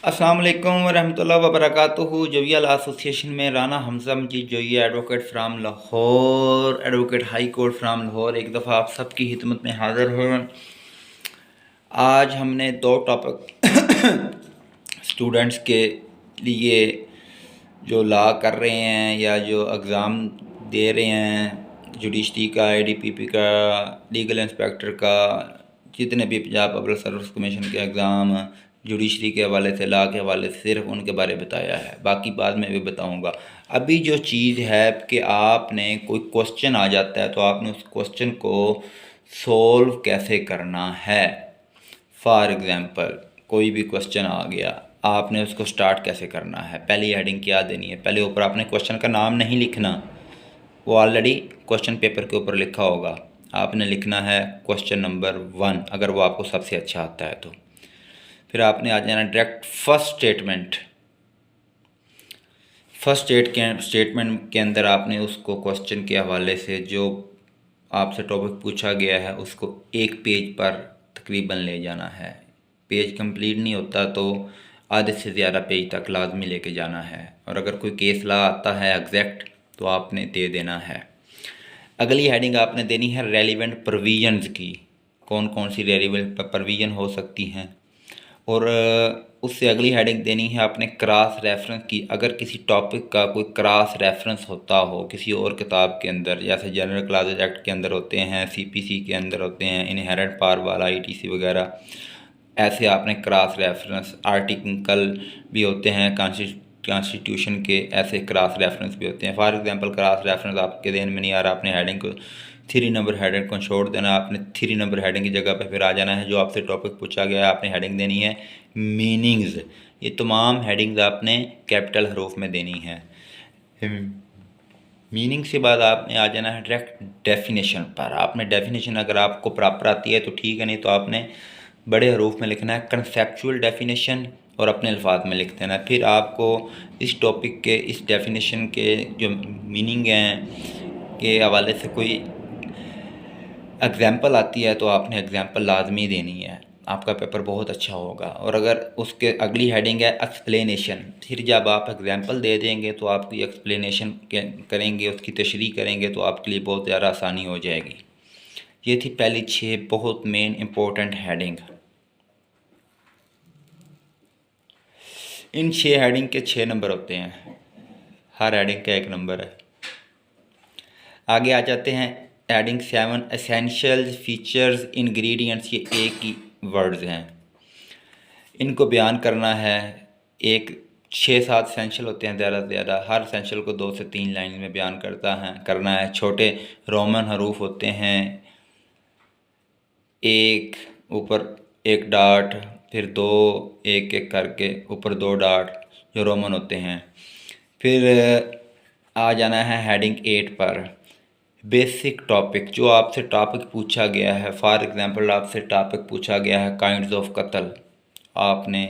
अस्सलाम वालेकुम वरहमतुल्लाहि वबरकातुहू। जोइया लॉ एसोसिएशन में Rana Hamza Majeed Joiya advocate from Lahore, advocate high court from Lahore, एक दफ़ा आप सबकी खिदमत में हाज़िर हूँ। आज हमने दो टॉपिक स्टूडेंट्स के लिए जो लॉ कर रहे हैं या जो एग्ज़ाम दे रहे हैं, जुडिशरी का, आईडीपीपी का, लीगल इंस्पेक्टर का, जितने भी पंजाब पब्लिक सर्विस कमीशन के एग्ज़ाम, जुडिशरी के हवाले से, लॉ के हवाले से सिर्फ उनके बारे में बताया है, बाकी बाद में भी बताऊंगा। अभी जो चीज़ है कि आपने कोई क्वेश्चन आ जाता है तो आपने उस क्वेश्चन को सोल्व कैसे करना है। फॉर एग्ज़ाम्पल कोई भी क्वेश्चन आ गया, आपने उसको स्टार्ट कैसे करना है, पहली हेडिंग क्या देनी है। पहले ऊपर आपने क्वेश्चन का नाम नहीं लिखना, वो ऑलरेडी क्वेश्चन पेपर के ऊपर लिखा होगा। आपने लिखना है क्वेश्चन नंबर 1, अगर वो आपको सबसे अच्छा आता है तो। फिर आपने आ जाना डायरेक्ट फर्स्ट स्टेटमेंट के अंदर आपने उसको क्वेश्चन के हवाले से जो आपसे टॉपिक पूछा गया है उसको एक पेज पर तकरीबन ले जाना है। पेज कंप्लीट नहीं होता तो आधे से ज़्यादा पेज तक लाजमी लेके जाना है। और अगर कोई केस ला आता है एग्जैक्ट तो आपने दे देना है। अगली हेडिंग आपने देनी है रेलिवेंट प्रोविजंस की, कौन कौन सी रेलिवेंट प्रोविजन हो सकती हैं। और उससे अगली हेडिंग देनी है आपने क्रॉस रेफरेंस की। अगर किसी टॉपिक का कोई क्रॉस रेफरेंस होता हो किसी और किताब के अंदर, जैसे जनरल क्लासेस एक्ट के अंदर होते हैं, सीपीसी के अंदर होते हैं, इनहेरेंट पावर वाला ईटीसी वगैरह, ऐसे आपने क्रॉस रेफरेंस, आर्टिकल भी होते हैं कॉन्स्टिट्यूशन के, ऐसे क्रॉस रेफरेंस भी होते हैं। फॉर एग्जांपल क्रॉस रेफरेंस आपके ध्यान में नहीं आ रहा, आपने हेडिंग को 3 नंबर हेडिंग को छोड़ देना, आपने 3 नंबर हेडिंग की जगह पे फिर आ जाना है जो आपसे टॉपिक पूछा गया है। आपने हेडिंग देनी है मीनिंग्स। ये तमाम हेडिंग्स आपने कैपिटल हरूफ में देनी है। मीनिंग से बाद आपने आ जाना है डायरेक्ट डेफिनेशन पर। आपने डेफिनेशन अगर आपको प्रॉपर आती है तो ठीक है, नहीं तो आपने बड़े हरूफ में लिखना है कंसेप्चुअल डेफिनेशन और अपने अल्फाज में लिख देना है। फिर आपको इस टॉपिक के, इस डेफिनेशन के जो मीनिंग हैं के हवाले से कोई एग्ज़ाम्पल आती है तो आपने एग्ज़ाम्पल लाजमी देनी है, आपका पेपर बहुत अच्छा होगा। और अगर उसके अगली हेडिंग है एक्सप्लेनेशन, फिर जब आप एग्ज़ाम्पल दे देंगे तो आपकी एक्सप्लेनेशन करेंगे, उसकी तशरीह करेंगे तो आपके लिए बहुत ज़्यादा आसानी हो जाएगी। ये थी पहली 6 बहुत मेन इम्पोर्टेंट हेडिंग। इन 6 हेडिंग के 6 नंबर होते हैं, हर हेडिंग का 1 नंबर है। आगे आ जाते हैं हेडिंग 7 एसेंशियल्स, फीचर्स, इंग्रेडिएंट्स। ये एक ही वर्ड्स हैं, इनको बयान करना है। एक 6-7 एसेंशियल होते हैं ज़्यादा से ज़्यादा, हर एसेंशियल को 2 से 3 लाइन में बयान करना है। छोटे रोमन हरूफ होते हैं, एक ऊपर 1 डॉट, फिर 2 एक एक करके ऊपर 2 डॉट जो रोमन होते हैं। फिर आ जाना है हेडिंग 8 पर, बेसिक टॉपिक। जो आपसे टॉपिक पूछा गया है, फॉर एग्जांपल आपसे टॉपिक पूछा गया है काइंड्स ऑफ कत्ल, आपने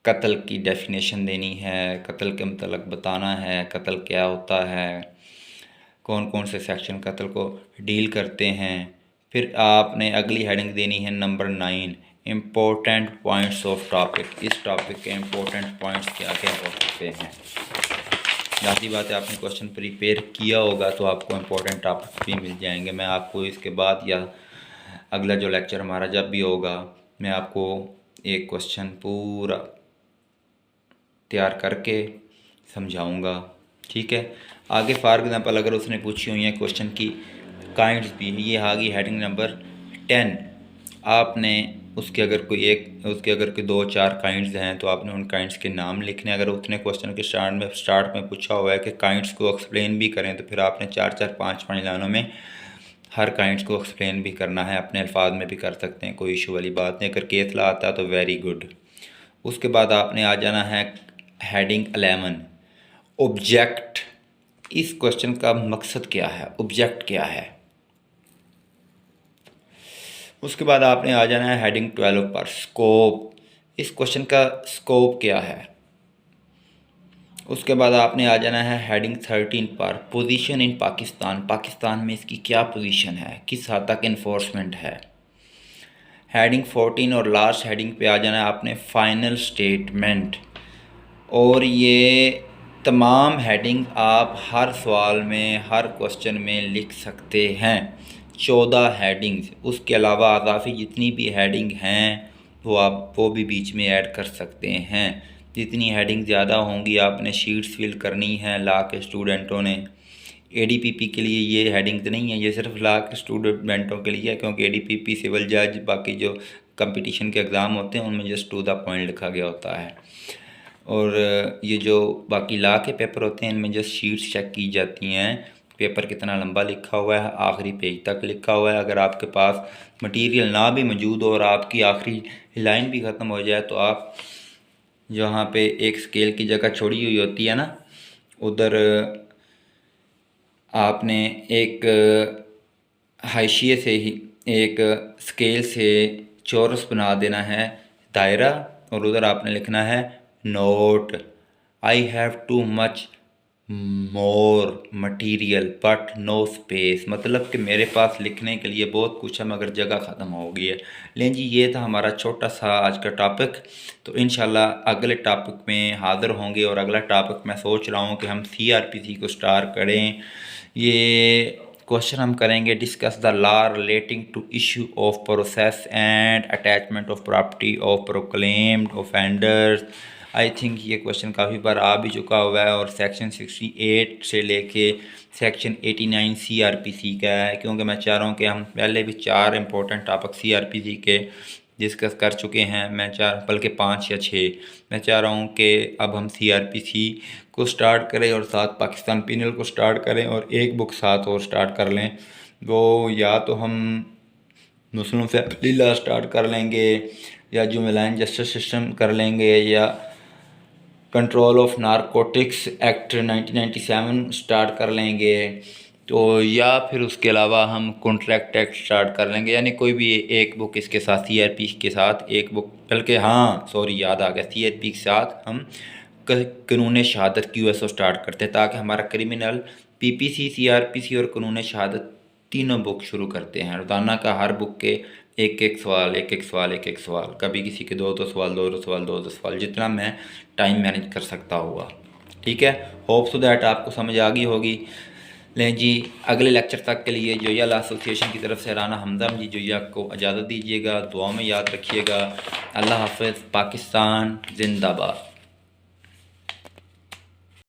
कत्ल की डेफिनेशन देनी है, कत्ल के मतलब बताना है, कत्ल क्या होता है, कौन कौन से सेक्शन कत्ल को डील करते हैं। फिर आपने अगली हेडिंग देनी है number 9, important points of topic. इस टॉपिक के इम्पोर्टेंट पॉइंट्स क्या क्या हो सकते हैं। जाती बात है, आपने क्वेश्चन प्रिपेयर किया होगा तो आपको इम्पोर्टेंट टॉपिक भी मिल जाएंगे। मैं आपको इसके बाद या अगला जो लेक्चर हमारा जब भी होगा, मैं आपको एक क्वेश्चन पूरा तैयार करके समझाऊंगा, ठीक है। आगे फॉर एग्जांपल अगर उसने पूछी हुई है क्वेश्चन की काइंड्स भी, ये आ गई हेडिंग नंबर 10। आपने उसके अगर कोई 2-4 काइंड्स हैं तो आपने उन काइंड्स के नाम लिखने। अगर उसने क्वेश्चन के स्टार्ट में पूछा हुआ है कि काइंड्स को एक्सप्लेन भी करें तो फिर आपने 4-4, 5-5 लाइनों में हर काइंड्स को एक्सप्लेन भी करना है। अपने अल्फाज में भी कर सकते हैं, कोई इशू वाली बात नहीं। अगर केस ला आता है तो वेरी गुड। उसके बाद आपने आ जाना है हेडिंग 11, ऑब्जेक्ट। इस क्वेश्चन का मकसद क्या है, ऑब्जेक्ट क्या है। उसके बाद आपने आ जाना है हेडिंग 12 पर, स्कोप। इस क्वेश्चन का स्कोप क्या है। उसके बाद आपने आ जाना है हेडिंग 13 पर, पोजीशन इन पाकिस्तान। पाकिस्तान में इसकी क्या पोजीशन है, किस हद तक इन्फोर्समेंट है। हेडिंग 14 और लास्ट हेडिंग पे आ जाना है आपने फाइनल स्टेटमेंट। और ये तमाम हेडिंग आप हर सवाल में, हर क्वेश्चन में लिख सकते हैं। 14 हेडिंग्स, उसके अलावा अज़ाफ़ी जितनी भी हेडिंग हैं वो भी बीच में ऐड कर सकते हैं। जितनी हेडिंग ज़्यादा होंगी आपने शीट्स फिल करनी है ला के स्टूडेंटों ने। एडीपीपी के लिए ये हेडिंग्स नहीं है, ये सिर्फ ला के स्टूडेंटों के लिए है, क्योंकि एडीपीपी, सिविल जज, बाकी जो कंपटीशन के एग्ज़ाम होते हैं उनमें जस्ट टू द पॉइंट लिखा गया होता है। और ये जो बाकी ला के पेपर होते हैं इनमें जस्ट शीट्स चेक की जाती हैं, पेपर कितना लंबा लिखा हुआ है, आखिरी पेज तक लिखा हुआ है। अगर आपके पास मटेरियल ना भी मौजूद हो और आपकी आखिरी लाइन भी ख़त्म हो जाए तो आप जहाँ पे एक स्केल की जगह छोड़ी हुई होती है ना, उधर आपने एक हाशिए से ही एक स्केल से चौरस बना देना है दायरा, और उधर आपने लिखना है note I have too much more material but no space, मतलब कि मेरे पास लिखने के लिए बहुत कुछ है मगर जगह ख़त्म हो गई है। लेकिन जी ये था हमारा छोटा सा आज का टॉपिक। तो इंशाल्लाह अगले टॉपिक में हाज़िर होंगे, और अगला टॉपिक मैं सोच रहा हूँ कि हम सीआरपीसी को स्टार्ट करें। ये क्वेश्चन हम करेंगे discuss the law relating to issue of process and attachment of property of proclaimed offenders. I think ये क्वेश्चन काफ़ी बार आ भी चुका हुआ है, और सेक्शन 68 से लेके सेक्शन 89 सीआरपीसी का है, क्योंकि मैं चाह रहा हूँ कि हम पहले भी 4 इंपॉर्टेंट टॉपिक सीआरपीसी के डिस्कस कर चुके हैं। मैं बल्कि 5 या 6 मैं चाह रहा हूँ कि अब हम सीआरपीसी को स्टार्ट करें और साथ पाकिस्तान पिनल को स्टार्ट करें, और एक बुक साथ और स्टार्ट कर लें। वो या तो हम मुस्लिम फैमिली लॉ स्टार्ट कर लेंगे, या जुमेलाइन जस्टिस सिस्टम कर लेंगे, या control of narcotics act 1997 start कर लेंगे, तो या फिर उसके अलावा हम कॉन्ट्रैक्ट एक्ट स्टार्ट कर लेंगे। यानी कोई भी एक बुक इसके साथ सीआरपी के साथ एक बुक, बल्कि हाँ सॉरी याद आ गया, सीआरपी के साथ हम कानून शहादत क्यूएसओ स्टार्ट करते हैं, ताकि हमारा क्रिमिनल पीपीसी, सीआरपीसी और कानून शहादत तीनों बुक शुरू करते हैं। रोज़ाना का हर बुक के एक एक सवाल, एक एक सवाल, एक एक सवाल, कभी किसी के दो सवाल, दो सवाल, दो सवाल, जितना मैं टाइम मैनेज कर सकता हुआ। ठीक है, होप सो दैट आपको समझ आ गई होगी। लें जी, अगले लेक्चर तक के लिए जोया लॉ एसोसिएशन की तरफ से राना हमजा जी जोया को इजाज़त दीजिएगा। दुआ में याद रखिएगा। अल्लाह हाफ़िज़। पाकिस्तान जिंदाबाद।